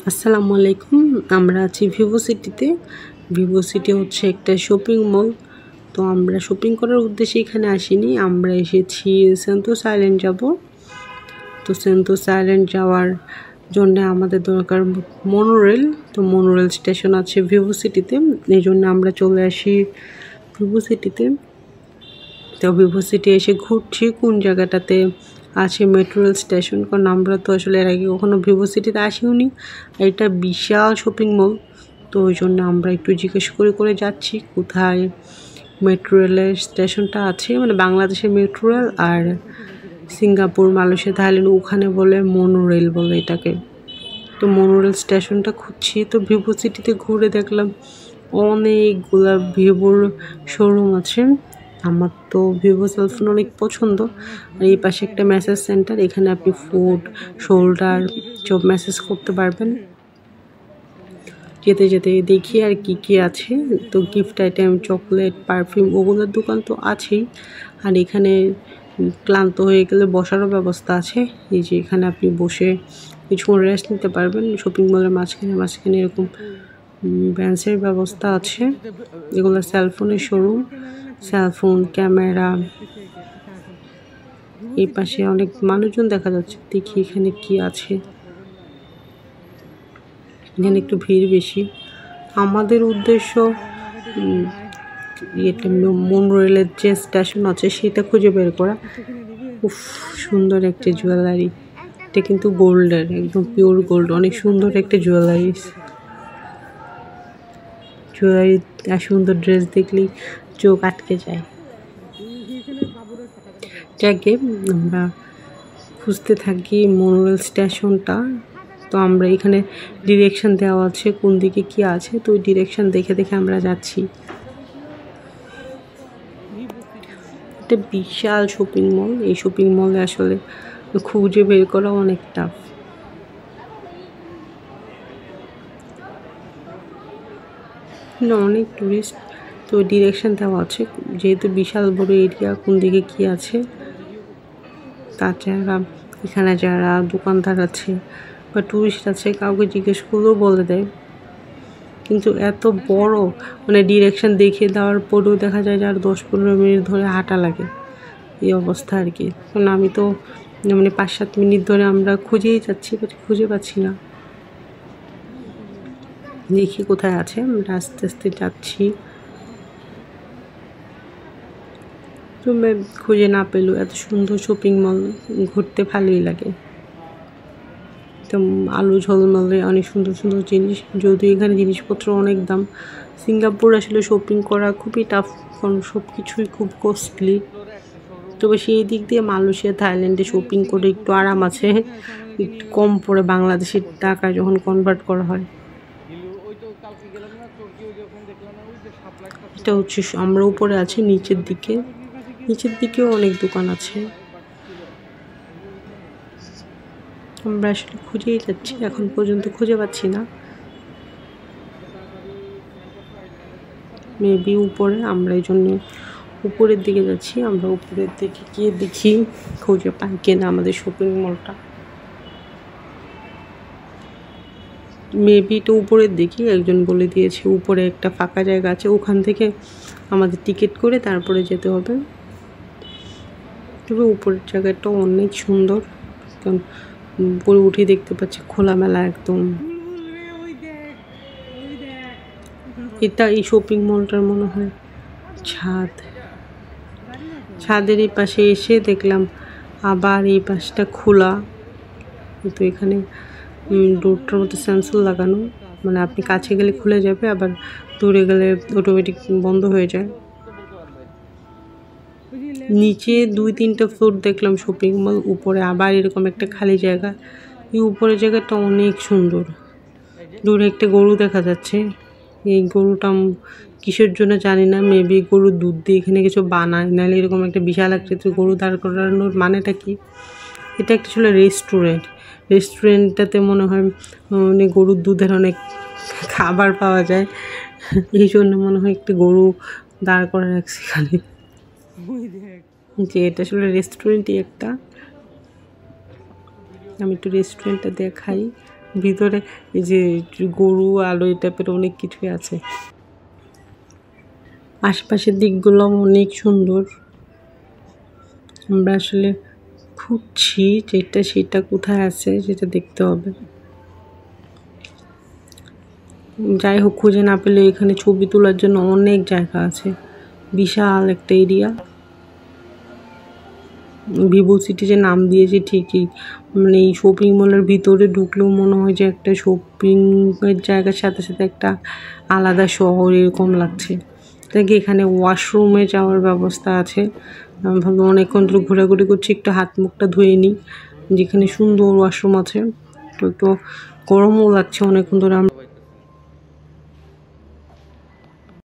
আসসালামু আলাইকুম। আমরা আছি ভিভো সিটিতে। ভিভো সিটি হচ্ছে একটা শপিং মল। তো আমরা শপিং করার উদ্দেশ্যে এখানে আসিনি। আমরা এসেছি সেন্টোসা আইল্যান্ড যাব। তো সেন্টোসা আইল্যান্ড যাওয়ার জন্যে আমাদের দরকার মনোরেল। তো মনোরেল স্টেশন আছে ভিভো সিটিতে। এই জন্য আমরা চলে আসি ভিভো সিটিতে। তো ভিভো সিটি এসে ঘুরছি কোন জায়গাটাতে আছে মেট্রো রেল স্টেশন, কারণ আমরা তো আসলে এর আগে কখনো ভিভো সিটিতে আসিওনি। এটা বিশাল শপিং মল। তো ওই জন্য আমরা একটু জিজ্ঞেস করে যাচ্ছি কোথায় মেট্রো রেলের স্টেশনটা আছে, মানে বাংলাদেশের মেট্রো রেল আর সিঙ্গাপুর, মালয়েশিয়া, থাইল্যান্ড ওখানে বলে মনোরেল বলে এটাকে। তো মনোরেল স্টেশনটা খুঁজছি। তো ভিভো সিটিতে ঘুরে দেখলাম অনেকগুলা ভিভোর শোরুম আছে। আমার তো ভিভো সেলফোন অনেক পছন্দ। আর এই পাশে একটা মেসেজ সেন্টার, এখানে আপনি ফুড, শোল্ডার সব মেসেজ করতে পারবেন। যেতে যেতে দেখি আর কি আছে। তো গিফট আইটেম, চকলেট, পারফিউম ওগুলোর দোকান তো আছেই। আর এখানে ক্লান্ত হয়ে গেলে বসারও ব্যবস্থা আছে। এই যে এখানে আপনি বসে কিছুক্ষণ রেস্ট নিতে পারবেন। শপিং মলের মাঝখানে এরকম বেঞ্চের ব্যবস্থা আছে। এগুলো সেলফোনের শোরুম, সেলফোন, ক্যামেরা। এই পাশে অনেক মানুষজন দেখা যাচ্ছে। দেখি এখানে কি আছে। এখানে একটু ভিড় বেশি। আমাদের উদ্দেশ্য এটা মনোরেলের যে স্টেশন আছে সেটা খুঁজে বের করা। খুব সুন্দর একটা জুয়েলারি, এটা কিন্তু গোল্ডের, একদম পিওর গোল্ড। অনেক সুন্দর একটা জুয়েলারি। আর সুন্দর ড্রেস দেখলেই চোখ আটকে যায়। যাকে আমরা খুঁজতে থাকি মনোরেল স্টেশনটা। তো আমরা এখানে ডিরেকশন দেওয়া আছে কোন দিকে কি আছে। তো ওই ডিরেকশন দেখে দেখে আমরা যাচ্ছি। এটা বিশাল শপিং মল। এই শপিং মলে আসলে খুঁজে বের করা অনেক টাফ। অনেক টুরিস্ট। তো ডিরেকশন দেওয়া আছে, যেহেতু বিশাল বড় এরিয়া, কোন দিকে কি আছে। তাছাড়া এখানে যারা দোকানদার আছে বা টুরিস্ট আছে কাউকে জিজ্ঞেস করলেও বলে দেয়। কিন্তু এত বড়, মানে ডিরেকশন দেখিয়ে দেওয়ার পরেও দেখা যায় যে আর 10-15 মিনিট ধরে হাঁটা লাগে। এই অবস্থা আর কি। কারণ আমি তো মানে 5-7 মিনিট ধরে আমরা খুঁজেই যাচ্ছি, বাট খুঁজে পাচ্ছি না। দেখি কোথায় আছে। আমরা আস্তে আস্তে যাচ্ছি। তুমি খুঁজে না পেলেও এত সুন্দর শপিং মল ঘুরতে ভালোই লাগে। তো আলু ঝলমলে অনেক সুন্দর সুন্দর জিনিস, যদিও এখানে জিনিসপত্র অনেক দাম। সিঙ্গাপুর আসলে শপিং করা খুবই টাফ, কারণ সব কিছুই খুব কস্টলি। তবে সেই দিক দিয়ে মালয়েশিয়া, থাইল্যান্ডে শপিং করে একটু আরাম আছে, একটু কম পড়ে বাংলাদেশের টাকায় যখন কনভার্ট করা হয়। এটা হচ্ছে আমরা উপরে আছি, নিচের দিকেও অনেক দোকান আছে। আমরা আসলে খুঁজেই যাচ্ছি, এখন পর্যন্ত খুঁজে পাচ্ছি না। মেবি উপরে, আমরা এই জন্য উপরের দিকে যাচ্ছি। আমরা উপরের দিকে গিয়ে দেখি খুঁজে পাই কিনা আমাদের শপিং মলটা। মেবি তো উপরের দিকে একজন বলে দিয়েছে উপরে একটা ফাঁকা জায়গা আছে, ওখান থেকে আমাদের টিকিট করে তারপরে যেতে হবে। তবে উপরের জায়গাটা অনেক সুন্দর, কারণ উপরে উঠে দেখতে পাচ্ছি খোলামেলা একদম। এটা এই শপিং মলটার মনে হয় ছাদের এই পাশে এসে দেখলাম আবার এই পাশটা খোলা। কিন্তু এখানে ডোরটার মধ্যে সেন্সর লাগানো, মানে আপনি কাছে গেলে খুলে যাবে, আবার দূরে গেলে অটোমেটিক বন্ধ হয়ে যায়। নিচে 2-3টা ফ্লোর দেখলাম শপিং মল, উপরে আবার এরকম একটা খালি জায়গা। এই উপরের জায়গাটা অনেক সুন্দর। দূরে একটা গরু দেখা যাচ্ছে। এই গরুটা কিসের জন্য জানি না, মেবি গরুর দুধ দিয়ে এখানে কিছু বানায়, নাহলে এরকম একটা বিশাল আকৃতির গরু দাঁড় করানোর মানেটা কি। এটা একটা ছিল রেস্টুরেন্টটাতে মনে হয় মানে গরুর দুধের অনেক খাবার পাওয়া যায়, এই জন্য মনে হয় একটি গরু দাঁড় করে রাখছে এখানে। যে এটা আসলে রেস্টুরেন্টই একটা। আমি একটু রেস্টুরেন্টটা দেখাই। ভিতরে এই যে গরু আলো এই টাইপের অনেক কিছুই আছে। আশপাশের দিকগুলো অনেক সুন্দর। আমরা আসলে খুঁজছি যেটা সেটা কোথায় আছে সেটা দেখতে হবে। যাই হোক, খুঁজে না পেলে এখানে ছবি তোলার জন্য অনেক জায়গা আছে, বিশাল একটা এরিয়া। ভিভো সিটি যে নাম দিয়েছে ঠিকই, মানে এই শপিং মলের ভিতরে ঢুকলেও মনে হয় যে একটা শপিংয়ের জায়গার সাথে সাথে একটা আলাদা শহর এরকম লাগছে। দেখি এখানে ওয়াশরুমে যাওয়ার ব্যবস্থা আছে। আমি ভাবলাম অনেকক্ষণ ধরে ঘোরাঘুরি করছি, একটু হাত মুখটা ধুয়ে নিই। যেখানে সুন্দর ওয়াশরুম আছে, তো গরমও লাগছে অনেকক্ষণ ধরে আমরা